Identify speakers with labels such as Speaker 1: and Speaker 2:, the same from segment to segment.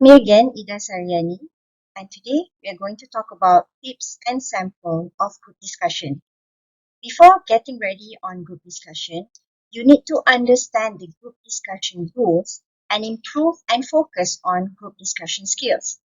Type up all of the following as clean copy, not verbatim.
Speaker 1: Me again, Ida Saryani, and today we are going to talk about tips and sample of group discussion. Before getting ready on group discussion, you need to understand the group discussion rules and improve and focus on group discussion skills.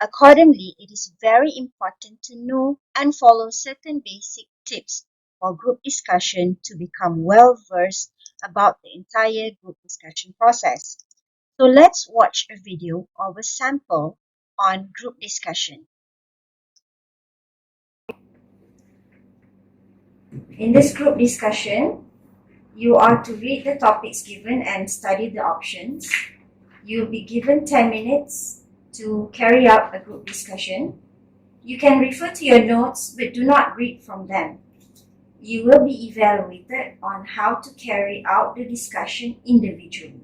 Speaker 1: Accordingly, it is very important to know and follow certain basic tips for group discussion to become well versed about the entire group discussion process. So let's watch a video of a sample on group discussion. In this group discussion, you are to read the topics given and study the options. You'll be given 10 minutes to carry out a group discussion. You can refer to your notes but do not read from them. You will be evaluated on how to carry out the discussion individually.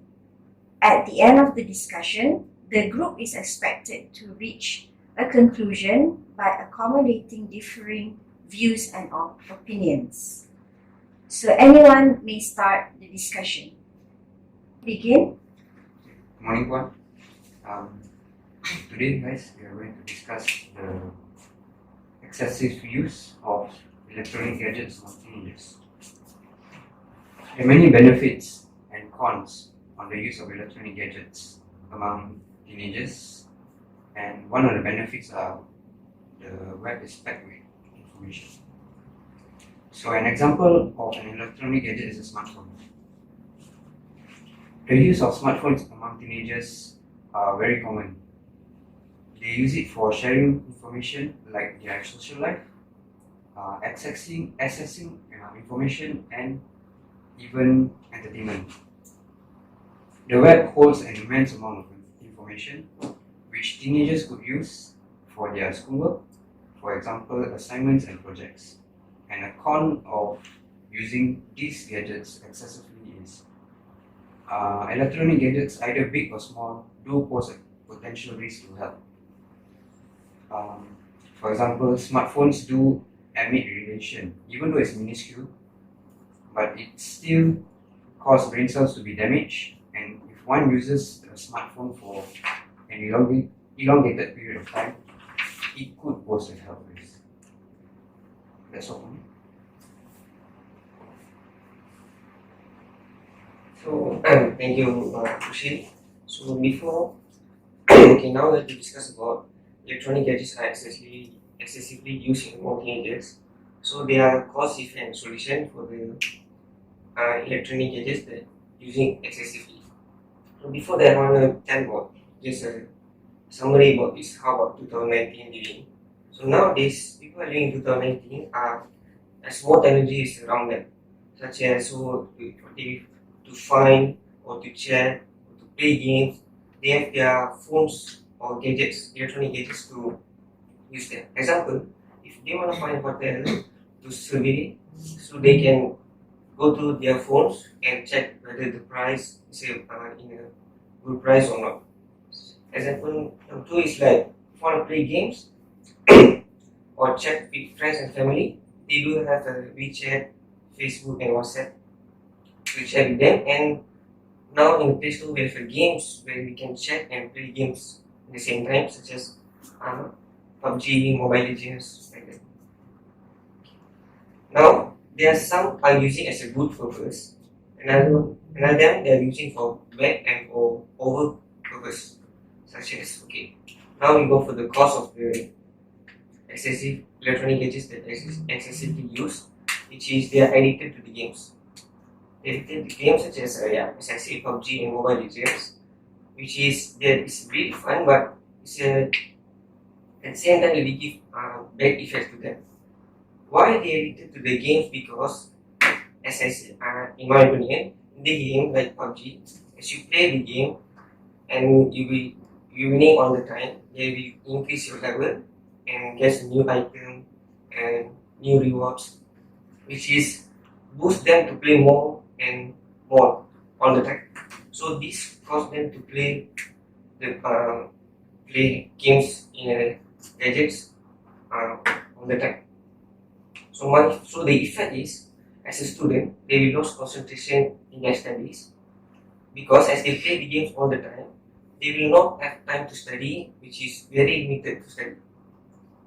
Speaker 1: At the end of the discussion, the group is expected to reach a conclusion by accommodating differing views and opinions. So anyone may start the discussion. Begin.
Speaker 2: Good morning, everyone. Today, guys, we are going to discuss the excessive use of electronic gadgets on teenagers. There are many benefits and cons on the use of electronic gadgets among teenagers, and one of the benefits are the web is packed with information. So an example of an electronic gadget is a smartphone. The use of smartphones among teenagers are very common. They use it for sharing information like their social life, accessing information, and even entertainment. The web holds an immense amount of information which teenagers could use for their schoolwork, for example, assignments and projects. And a con of using these gadgets excessively is electronic gadgets, either big or small, do pose a potential risk to health. For example, smartphones do emit radiation, even though it's minuscule, but it still causes brain cells to be damaged, and if one uses a smartphone for an elongated period of time, it could pose a health risk. That's all for me.
Speaker 3: So, thank you, Kushi. So, before, okay, now that we discuss about electronic gadgets are excessively used in among teenagers. So, there are cause, effect, and solution for the electronic gadgets that using excessively. So, before that, I want to tell about just a summary about this. How about 2019 living? So, nowadays, people living in 2019 as more technologies around them, such as to find or to chat or to play games. They have their phones or gadgets, electronic gadgets to use them. Example, if they want to find hotel to survey, so they can go to their phones and check whether the price is in a good price or not. Example number two is like if you want to play games or chat with friends and family, they do have a WeChat, Facebook, and WhatsApp to chat with them. And now in Play Store, we have games where we can chat and play games at the same time, such as PUBG, Mobile Legends, like that. Now, there are some are using as a good purpose, another they are using for bad and for over purpose, such as Now we go for the cause of the excessive electronic gadgets that is excessively used, which is they are addicted to the games. They addicted to games such as as I say PUBG and Mobile Legends, which is really fun, but it's at the same time it give bad effects to them. Why they addicted to the games? Because, as I said, in my opinion, in the game like PUBG, as you play the game and you winning all the time, they will increase your level and get new item and new rewards, which is boost them to play more and more all the time. So this cause them to play games in gadgets all the time. So the effect is, as a student, they will lose concentration in their studies because as they play the games all the time, they will not have time to study, which is very limited to study.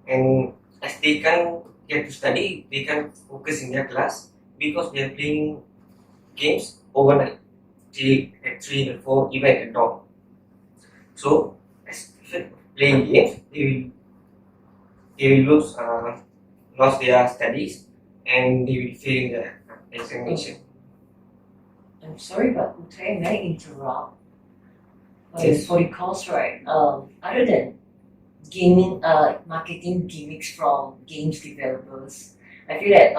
Speaker 3: And as they can't get to study, they can't focus in their class because they are playing games overnight till at 3 and 4, even at dawn. So, as playing games, they will lost their studies and they will fail in the examination.
Speaker 4: I'm sorry, but Utai, may I interrupt?
Speaker 3: Yes.
Speaker 4: For the course, right? Other than gaming, marketing gimmicks from games developers, I feel that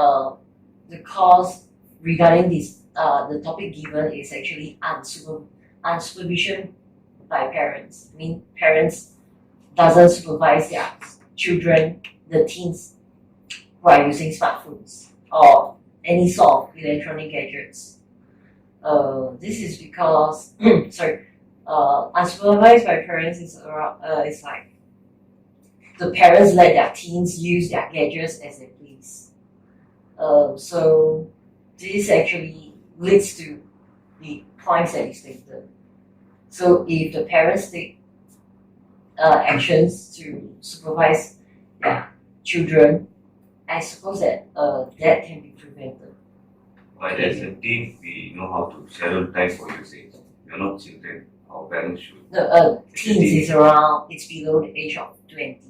Speaker 4: the course regarding this, the topic given is actually unsupervision by parents. I mean, parents doesn't supervise their children, the teens who are using smartphones or any sort of electronic gadgets. This is because unsupervised by parents is around. It's like the parents let their teens use their gadgets as they please. So this actually leads to the points that you stated. So if the parents take actions to supervise their children, I suppose that that can be prevented.
Speaker 5: But as a teen, we know how to schedule time for usage. We are not children. Our parents should.
Speaker 4: No, teens is around. It's below the age of 20.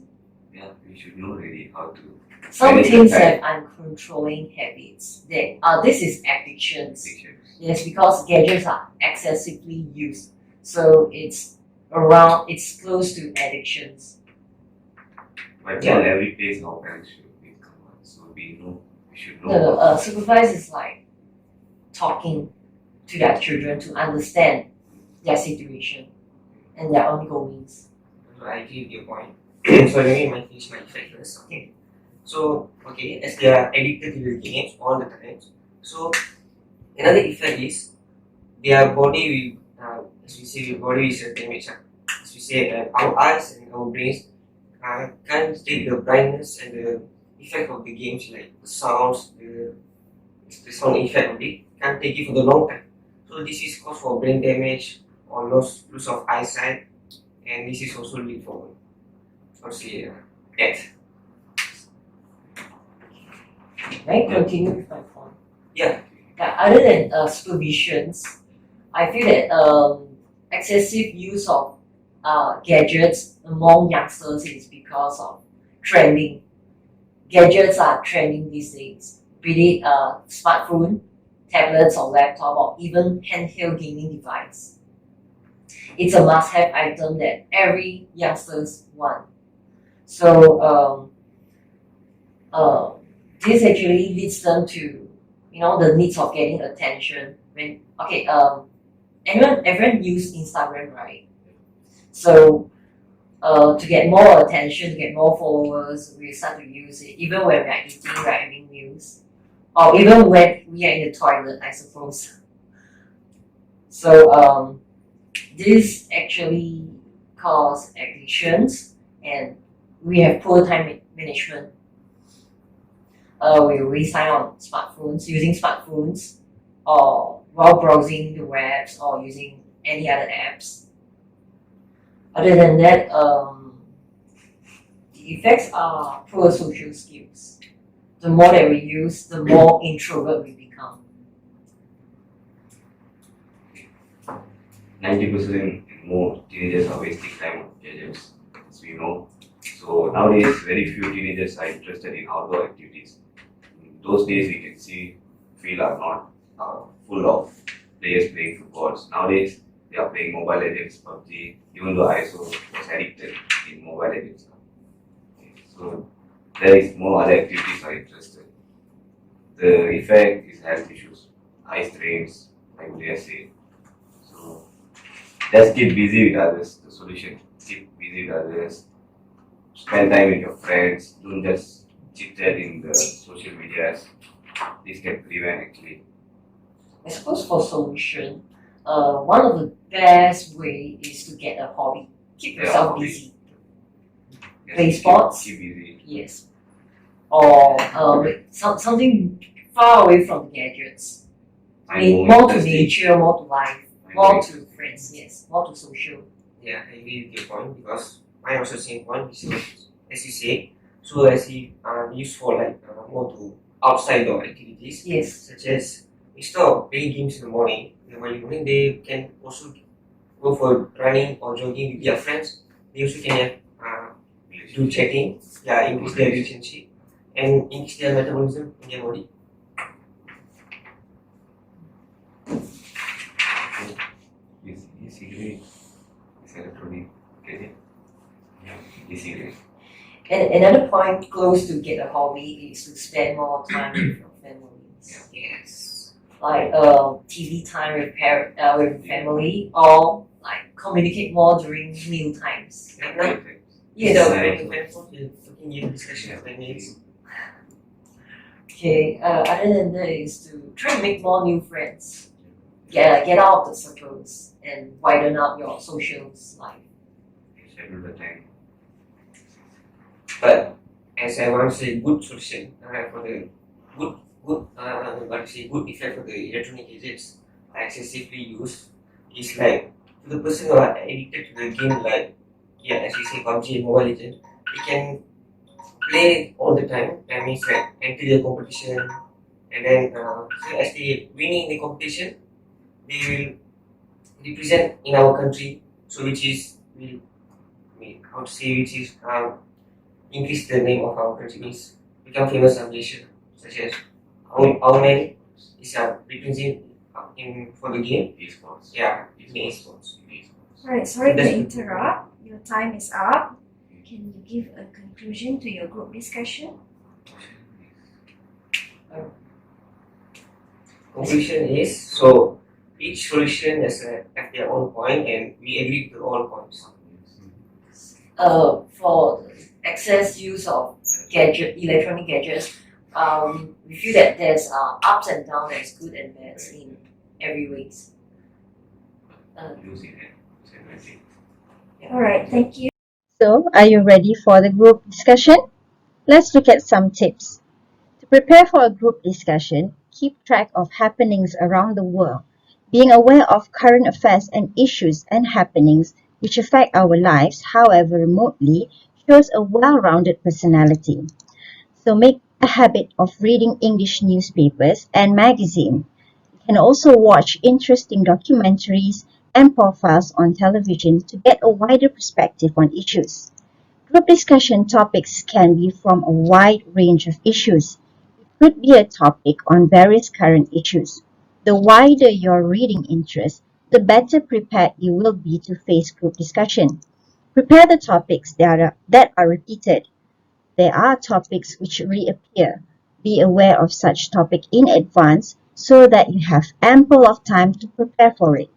Speaker 5: Yeah, we should know really how to
Speaker 4: Some
Speaker 5: manage the
Speaker 4: teens
Speaker 5: time.
Speaker 4: have uncontrolling habits. This is addictions.
Speaker 5: Pictures.
Speaker 4: Yes, because gadgets are excessively used, so it's close to addictions.
Speaker 5: But not every place our parents should be command. So we should know.
Speaker 4: No, supervise is like talking to their children to understand their situation and their ongoings.
Speaker 3: So I agree with your point. So let me finish my effect first. Okay. So as they are addicted to the games all the time, so another effect is their body will, as we say, body is damaged. As we say, our eyes and our brains can't take the brightness and the effect of the games, like the sounds, the sound effect of it, can't take it for the long time. So this is cause for brain damage or loss of eyesight, and this is also lead for death.
Speaker 4: Right? Continue with my point.
Speaker 3: Yeah.
Speaker 4: Other than supervisions, I feel that excessive use of gadgets among youngsters is because of trending. Gadgets are trending these days, be it smartphone, tablets or laptop, or even handheld gaming device. It's a must-have item that every youngsters want. So this actually leads them to the needs of getting attention. Everyone use Instagram, right? So to get more attention, to get more followers, we start to use it even when we are eating, we are having meals, or even when we are in the toilet, I suppose. So this actually cause addictions, and we have poor time management. We waste time on using smartphones, or while browsing the webs, or using any other apps. Other than that, the effects are poor social skills. The more that we use, the more introvert we become.
Speaker 5: 90% and more teenagers are wasting time on gadgets, as we know. So nowadays, very few teenagers are interested in outdoor activities. In those days, we can see fields are not full of players playing footballs. Nowadays, they are playing Mobile Legends, PUBG, even though I also was addicted in Mobile Legends. So there is more other activities are interested. The effect is health issues, eye strains, like they say. So just keep busy with others. The solution: keep busy with others. Spend time with your friends. Don't just chit chat in the social medias. This can prevent actually.
Speaker 4: I suppose for solution, one of the best way is to get a hobby. Keep yourself
Speaker 5: hobby.
Speaker 4: busy.
Speaker 5: Yes,
Speaker 4: Play sports?
Speaker 5: Keep busy.
Speaker 4: Yes. Or something far away from gadgets. I mean, more to nature, more to life, more to friends, yes, more to social.
Speaker 3: Yeah, I agree with your point because I also same point. So, as you say, so as he used for like more to outside door activities,
Speaker 4: Yes.
Speaker 3: such as instead of playing games in the morning, they can also go for running or jogging with their friends. They also can have do chatting, yeah, increase their relationship and increase their metabolism in their body.
Speaker 5: Easily is electronic gadget. Easily.
Speaker 4: And another point close to get a hobby is to spend more time with your families.
Speaker 3: Yes.
Speaker 4: Like TV time with family, or like communicate more during meal times.
Speaker 3: At night,
Speaker 4: Yes.
Speaker 3: talking in discussion of mates.
Speaker 4: Okay. Other than that is to try to make more new friends. Get out of the circles and widen out your social life.
Speaker 5: Schedule the time.
Speaker 3: But as I want to say, good solution for the good good effect for the electronic gadgets excessively used is like to the person who are addicted to the game, like as you say PUBG and Mobile Legends, they can play all the time. That means like enter the competition, and then so as they winning the competition, they will represent in our country. So which is how to say, which is increase the name of our country, means become famous in Malaysia, such as our man is representing in for the game.
Speaker 5: Esports.
Speaker 3: Yeah, in
Speaker 5: Esports.
Speaker 3: esports.
Speaker 1: Alright, sorry to
Speaker 3: That's-
Speaker 1: interrupt. Your time is up. Can you give a conclusion to your group discussion?
Speaker 3: Conclusion is, so each solution has have their own point, and we agree to all points.
Speaker 4: For excess use of electronic gadgets, we feel that there's ups and downs, there's good and bad in every ways.
Speaker 5: Using it. Everything.
Speaker 1: Alright, thank you.
Speaker 6: So, are you ready for the group discussion? Let's look at some tips. To prepare for a group discussion, keep track of happenings around the world. Being aware of current affairs and issues and happenings which affect our lives, however remotely, shows a well-rounded personality. So make a habit of reading English newspapers and magazines. You can also watch interesting documentaries and profiles on television to get a wider perspective on issues. Group discussion topics can be from a wide range of issues. It could be a topic on various current issues. The wider your reading interest, the better prepared you will be to face group discussion. Prepare the topics that are repeated. There are topics which reappear. Be aware of such topic in advance so that you have ample of time to prepare for it.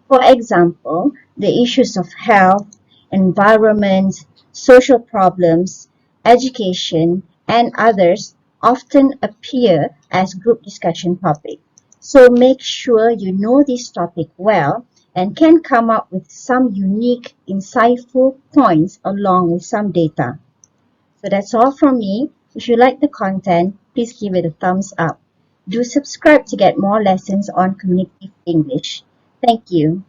Speaker 6: For example, the issues of health, environment, social problems, education, and others often appear as group discussion topic. So make sure you know this topic well and can come up with some unique, insightful points along with some data. So that's all from me. If you like the content, please give it a thumbs up. Do subscribe to get more lessons on communicative English. Thank you.